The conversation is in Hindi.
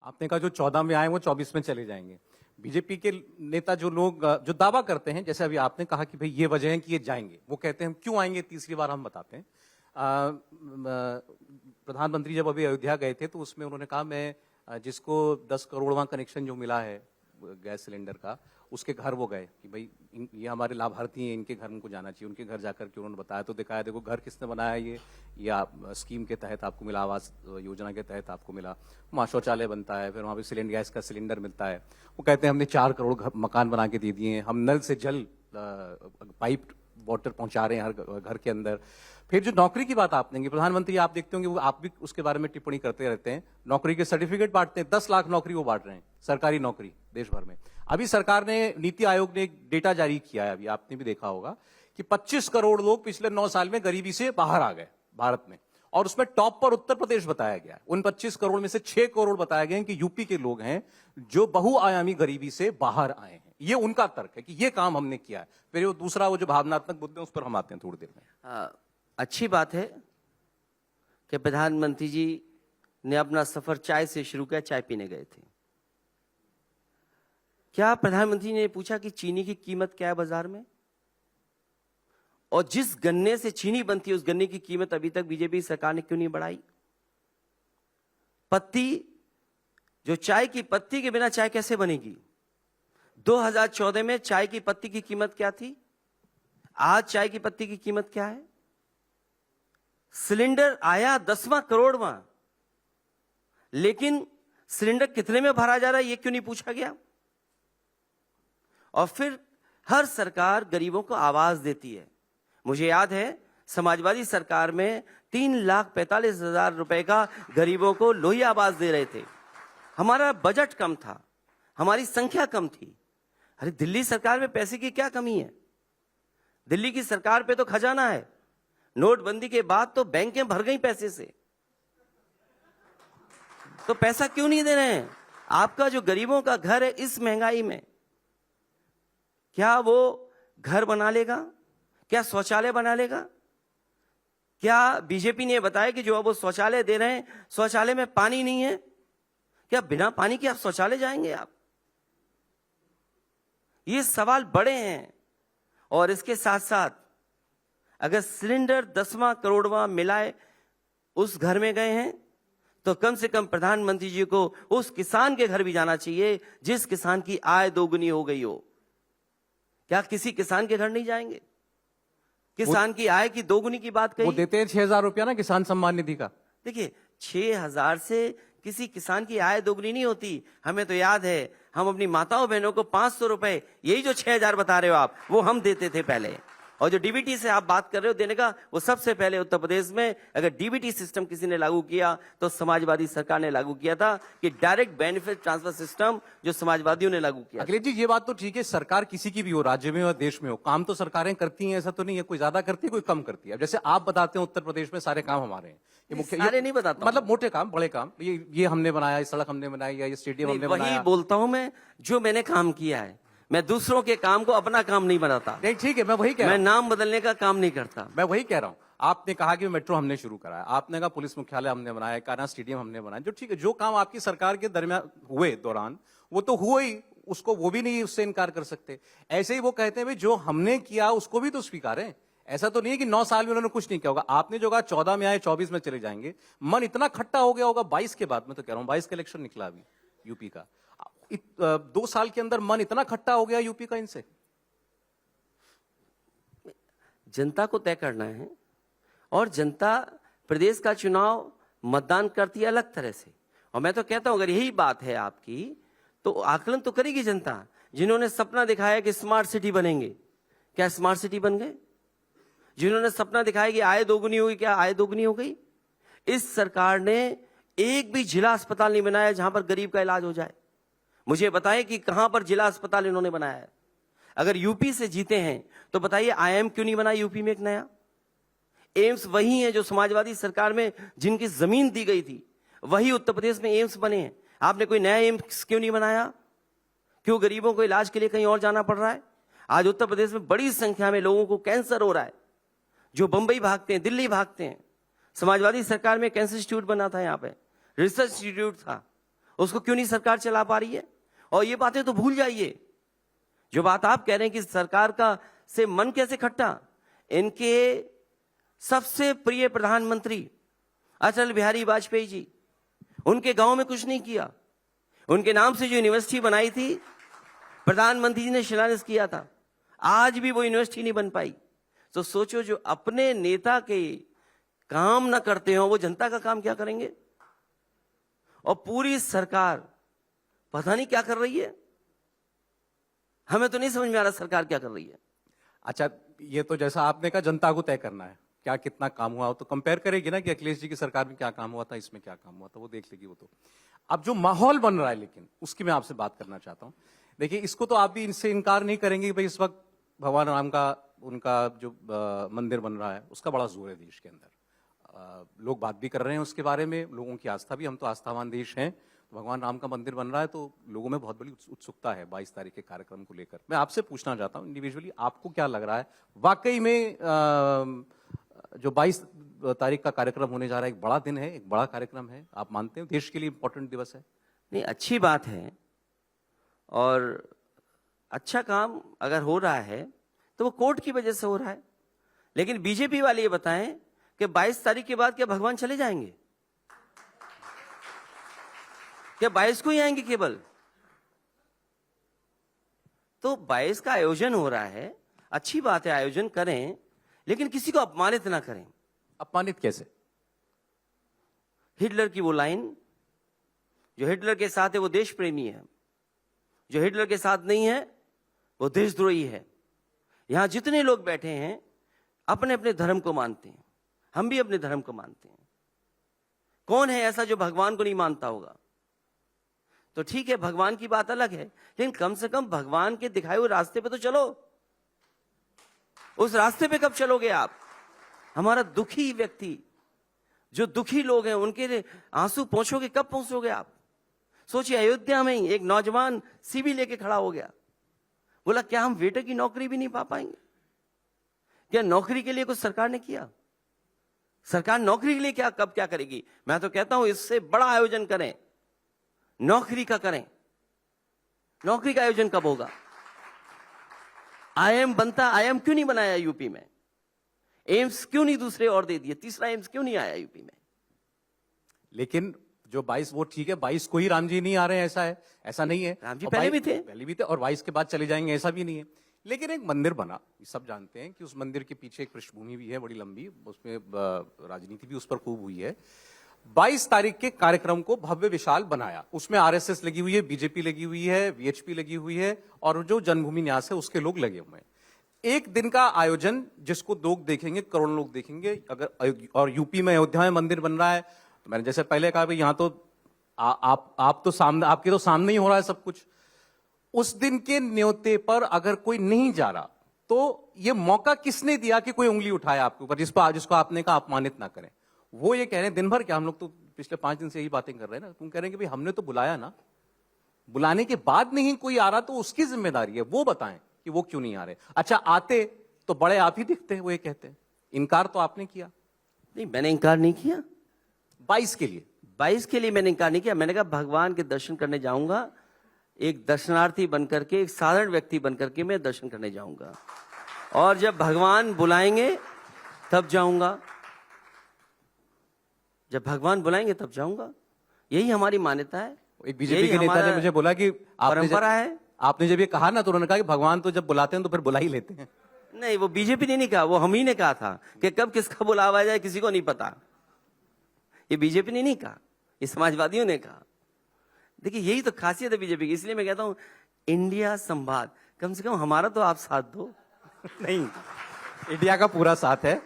आपने कहा जो 14 में आए वो 24 में चले जाएंगे। बीजेपी के नेता जो लोग जो दावा करते हैं, जैसे अभी आपने कहा कि भाई ये वजह है कि ये जाएंगे, वो कहते हैं हम क्यों आएंगे, तीसरी बार हम बताते हैं। प्रधानमंत्री जब अभी अयोध्या गए थे तो उसमें उन्होंने कहा मैं जिसको 10 करोड़वां कनेक्शन जो मिला है गैस सिलेंडर का, उसके घर वो गए कि भाई ये हमारे लाभार्थी हैं, इनके घर उनको जाना चाहिए। उनके घर जाकर के उन्होंने बताया तो दिखाया, देखो घर किसने बनाया, ये आप स्कीम के तहत आपको मिला, आवास योजना के तहत आपको मिला, वहाँ शौचालय बनता है, फिर वहाँ पे सिलेंडर गैस का सिलेंडर मिलता है। वो कहते हैं हमने 4 करोड़ मकान बना के दे दिए हैं, हम नल से जल पाइप वाटर पहुंचा रहे हैं हर घर के अंदर। फिर जो नौकरी की बात आपने की, प्रधानमंत्री आप देखते होंगे वो आप भी उसके बारे में टिप्पणी करते रहते हैं, नौकरी के सर्टिफिकेट बांटते हैं, 10 लाख नौकरी वो बांट रहे हैं, सरकारी नौकरी देश भर में। अभी सरकार ने, नीति आयोग ने एक डेटा जारी किया है, अभी आपने भी देखा होगा कि 25 करोड़ लोग पिछले 9 साल में गरीबी से बाहर आ गए भारत में, और उसमें टॉप पर उत्तर प्रदेश बताया गया है। उन 25 करोड़ में से 6 करोड़ बताया गया है कि यूपी के लोग हैं जो बहुआयामी गरीबी से बाहर आए हैं। ये उनका तर्क है कि ये काम हमने किया है। फिर वो दूसरा, वो जो भावनात्मक मुद्दे उस पर हम आते हैं थोड़ी देर में। अच्छी बात है कि प्रधानमंत्री जी ने अपना सफर चाय से शुरू किया, चाय पीने गए थे। क्या प्रधानमंत्री ने पूछा कि चीनी की कीमत क्या है बाजार में? और जिस गन्ने से चीनी बनती है उस गन्ने की कीमत अभी तक बीजेपी सरकार ने क्यों नहीं बढ़ाई? पत्ती, जो चाय की पत्ती के बिना चाय कैसे बनेगी? 2014 में चाय की पत्ती की कीमत क्या थी? आज चाय की पत्ती की कीमत क्या है? सिलेंडर आया 10वां करोड़वां, लेकिन सिलेंडर कितने में भरा जा रहा है ये क्यों नहीं पूछा गया? और फिर हर सरकार गरीबों को आवाज देती है। मुझे याद है समाजवादी सरकार में 3,45,000 रुपए का गरीबों को लोही आवाज दे रहे थे। हमारा बजट कम था, हमारी संख्या कम थी। अरे दिल्ली सरकार में पैसे की क्या कमी है? दिल्ली की सरकार पे तो खजाना है। नोटबंदी के बाद तो बैंकें भर गई पैसे से, तो पैसा क्यों नहीं दे रहे हैं? आपका जो गरीबों का घर है इस महंगाई में, क्या वो घर बना लेगा? क्या शौचालय बना लेगा? क्या बीजेपी ने बताया कि जो अब वो शौचालय दे रहे हैं, शौचालय में पानी नहीं है? क्या बिना पानी के आप शौचालय जाएंगे आप? ये सवाल बड़े हैं। और इसके साथ साथ अगर सिलेंडर 10वां करोड़वां मिलाए उस घर में गए हैं, तो कम से कम प्रधानमंत्री जी को उस किसान के घर भी जाना चाहिए जिस किसान की आय दोगुनी हो गई हो। क्या किसी किसान के घर नहीं जाएंगे? किसान की आय की दोगुनी की बात कही। वो देते हैं 6,000 रुपया ना किसान सम्मान निधि का। देखिए 6,000 से किसी किसान की आय दोगुनी नहीं होती। हमें तो याद है, हम अपनी माताओं बहनों को 500 रुपए, यही जो 6,000 बता रहे हो आप, वो हम देते थे पहले। और जो डीबीटी से आप बात कर रहे हो देने का, वो सबसे पहले उत्तर प्रदेश में अगर डीबीटी सिस्टम किसी ने लागू किया तो समाजवादी सरकार ने लागू किया था, कि डायरेक्ट बेनिफिट ट्रांसफर सिस्टम जो समाजवादियों ने लागू किया। अखिलेश जी ये बात तो ठीक है, सरकार किसी की भी हो, राज्य में हो देश में हो, काम तो सरकारें करती हैं, ऐसा तो नहीं है कोई ज्यादा करती है कोई कम करती है। जैसे आप बताते हैं उत्तर प्रदेश में सारे काम हमारे हैं, ये मुख्य सारे नहीं बताता, मतलब मोटे काम, बड़े काम, ये हमने बनाया, ये सड़क हमने बनाई, या ये स्टेडियम हमने बनाया। वही बोलता हूं मैं जो मैंने काम किया है। मैं दूसरों के काम को अपना काम नहीं बनाता। नहीं ठीक है, मैं वही कह रहा हूं, मैं नाम बदलने का काम नहीं करता। मैं वही कह रहा हूं। आपने कहा कि मेट्रो हमने शुरू कराया, आपने कहा पुलिस मुख्यालय हमने बनाया, कान्हा स्टेडियम हमने बनाया, जो ठीक है, जो काम आपकी सरकार के दरमियान हुए दौरान वो तो हुए ही, उसको वो भी नहीं उससे इनकार कर सकते। ऐसे ही वो कहते हैं भाई जो हमने किया उसको भी तो स्वीकार है। ऐसा तो नहीं है कि 9 साल में उन्होंने कुछ नहीं किया होगा। आपने जो कहा 14 में आए 24 में चले जाएंगे, मन इतना खट्टा हो गया होगा 22 के बाद, मैं तो कह रहा हूं 22 का इलेक्शन निकला अभी यूपी का, 2 साल के अंदर मन इतना खट्टा हो गया यूपी का इनसे। जनता को तय करना है, और जनता प्रदेश का चुनाव मतदान करती है अलग तरह से। और मैं तो कहता हूं अगर यही बात है आपकी, तो आकलन तो करेगी जनता। जिन्होंने सपना दिखाया कि स्मार्ट सिटी बनेंगे, क्या स्मार्ट सिटी बन गए? जिन्होंने सपना दिखाया कि आय दोगुनी होगी, क्या आय दोगुनी हो गई? इस सरकार ने एक भी जिला अस्पताल नहीं बनाया जहां पर गरीब का इलाज हो जाए। मुझे बताएं कि कहां पर जिला अस्पताल इन्होंने बनाया है। अगर यूपी से जीते हैं तो बताइए आईएम क्यों नहीं बना यूपी में एक नया? एम्स वही है जो समाजवादी सरकार में जिनकी जमीन दी गई थी, वही उत्तर प्रदेश में एम्स बने हैं। आपने कोई नया एम्स क्यों नहीं बनाया? क्यों गरीबों को इलाज के लिए कहीं और जाना पड़ रहा है? आज उत्तर प्रदेश में बड़ी संख्या में लोगों को कैंसर हो रहा है, जो बंबई भागते हैं, दिल्ली भागते हैं। समाजवादी सरकार में कैंसर इंस्टीट्यूट बना था, यहाँ पे रिसर्च इंस्टीट्यूट था, उसको क्यों नहीं सरकार चला पा रही है? और ये बातें तो भूल जाइए, जो बात आप कह रहे हैं कि सरकार का से मन कैसे खट्टा, इनके सबसे प्रिय प्रधानमंत्री अटल बिहारी वाजपेयी जी, उनके गांव में कुछ नहीं किया। उनके नाम से जो यूनिवर्सिटी बनाई थी, प्रधानमंत्री जी ने शिलान्यास किया था, आज भी वो यूनिवर्सिटी नहीं बन पाई। तो सोचो, जो अपने नेता के काम ना करते हो वो जनता का काम क्या करेंगे? और पूरी सरकार पता नहीं क्या कर रही है, हमें तो नहीं समझ में आ रहा सरकार क्या कर रही है। अच्छा, ये तो जैसा आपने कहा जनता को तय करना है क्या कितना काम हुआ, तो कंपेयर करेगी ना कि अखिलेश जी की सरकार में क्या काम हुआ था, इसमें क्या काम हुआ था, वो देख लेगी वो तो। अब जो माहौल बन रहा है, लेकिन उसकी मैं आपसे बात करना चाहता हूं। देखिए, इसको तो आप भी इनसे इनकार नहीं करेंगे कि भाई इस वक्त भगवान राम का उनका जो मंदिर बन रहा है उसका बड़ा जोर है देश के अंदर। लोग बात भी कर रहे हैं उसके बारे में, लोगों की आस्था भी, हम तो आस्थावान देश हैं, तो भगवान राम का मंदिर बन रहा है तो लोगों में बहुत बड़ी उत्सुकता है 22 तारीख के कार्यक्रम को लेकर। मैं आपसे पूछना चाहता हूं इंडिविजुअली, आपको क्या लग रहा है वाकई में जो 22 तारीख का कार्यक्रम होने जा रहा है एक बड़ा दिन है, एक बड़ा कार्यक्रम है, आप मानते हैं देश के लिए इंपॉर्टेंट दिवस है? नहीं, अच्छी बात है, और अच्छा काम अगर हो रहा है तो वो कोर्ट की वजह से हो रहा है। लेकिन बीजेपी वाले ये बताएं कि 22 तारीख के बाद क्या भगवान चले जाएंगे? क्या 22 को ही आएंगे केवल? तो 22 का आयोजन हो रहा है, अच्छी बात है, आयोजन करें, लेकिन किसी को अपमानित ना करें। अपमानित कैसे? हिटलर की वो लाइन, जो हिटलर के साथ है वो देश प्रेमी है, जो हिटलर के साथ नहीं है वो देशद्रोही है। यहां जितने लोग बैठे हैं अपने अपने धर्म को मानते हैं, हम भी अपने धर्म को मानते हैं। कौन है ऐसा जो भगवान को नहीं मानता होगा? तो ठीक है, भगवान की बात अलग है, लेकिन कम से कम भगवान के दिखाए हुए रास्ते पे तो चलो। उस रास्ते पे कब चलोगे आप? हमारा दुखी व्यक्ति, जो दुखी लोग हैं, उनके लिए आंसू पहुंचोगे कब पहुंचोगे आप? सोचिए, अयोध्या में ही एक नौजवान सीबी लेके खड़ा हो गया, बोला क्या हम वेटर की नौकरी भी नहीं पा पाएंगे? क्या नौकरी के लिए कुछ सरकार ने किया? सरकार नौकरी के लिए क्या कब क्या करेगी? मैं तो कहता हूं इससे बड़ा आयोजन करें, नौकरी का करें। नौकरी का आयोजन कब होगा? आईएम बनता, आईएम क्यों नहीं बनाया यूपी में? एम्स क्यों नहीं दूसरे और दे दिए? तीसरा एम्स क्यों नहीं आया यूपी में? लेकिन जो 22, वो ठीक है, 22 को ही राम जी नहीं आ रहे हैं, ऐसा है? ऐसा नहीं है, राम जी और पहले 22 भी थे, और 22 के बाद चले जाएंगे, ऐसा भी नहीं है। लेकिन एक मंदिर बना, ये सब जानते हैं कि उस मंदिर के पीछे एक पृष्ठभूमि भी है बड़ी लंबी, उसमें राजनीति भी उस पर खूब हुई है। 22 तारीख के कार्यक्रम को भव्य विशाल बनाया, उसमें आरएसएस लगी हुई है, बीजेपी लगी हुई है, वीएचपी लगी हुई है, और जो जन्मभूमि न्यास है उसके लोग लगे हुए हैं। एक दिन का आयोजन जिसको लोग देखेंगे, करोड़ों लोग देखेंगे। अगर और यूपी में अयोध्या में मंदिर बन रहा है, तो मैंने जैसे पहले कहा भाई, यहां तो आप तो सामने, आपके तो सामने ही हो रहा है सब कुछ। उस दिन के न्योते पर अगर कोई नहीं जा रहा, तो ये मौका किसने दिया कि कोई उंगली उठाए आपके ऊपर, जिसको आपने कहा अपमानित ना करें? वो ये कह रहे हैं दिन भर, क्या हम लोग तो पिछले 5 दिन से यही बातें कर रहे हैं ना, तुम कह रहे हैं कि भाई हमने तो बुलाया ना, बुलाने के बाद नहीं कोई आ रहा तो उसकी जिम्मेदारी है, वो बताएं कि वो क्यों नहीं आ रहे। अच्छा, आते तो बड़े आप ही दिखते हैं, वो ये कहते हैं। इनकार तो आपने किया। नहीं, मैंने इनकार नहीं किया। 22 के लिए, 22 के लिए मैंने इनकार नहीं किया। मैंने कहा भगवान के दर्शन करने जाऊंगा, एक दर्शनार्थी बनकर के, एक साधारण व्यक्ति बनकर के मैं दर्शन करने जाऊंगा, और जब भगवान बुलाएंगे तब जाऊंगा। जब भगवान बुलाएंगे तब जाऊंगा, यही हमारी मान्यता है। एक बीजेपी के नेता ने मुझे बोला कि परंपरा है। आपने जब ये कहा ना, तो उन्होंने कहा कि भगवान तो जब बुलाते हैं तो फिर बुला ही लेते हैं। नहीं, वो बीजेपी ने नहीं कहा, वो हम ही ने कहा था कि कब किसका बुलावा जाए किसी को नहीं पता। ये बीजेपी ने नहीं कहा, ये समाजवादियों ने कहा। देखिए, यही तो खासियत है बीजेपी की, इसलिए मैं कहता हूं इंडिया संवाद, कम से कम हमारा तो आप साथ दो। नहीं, इंडिया का पूरा साथ है।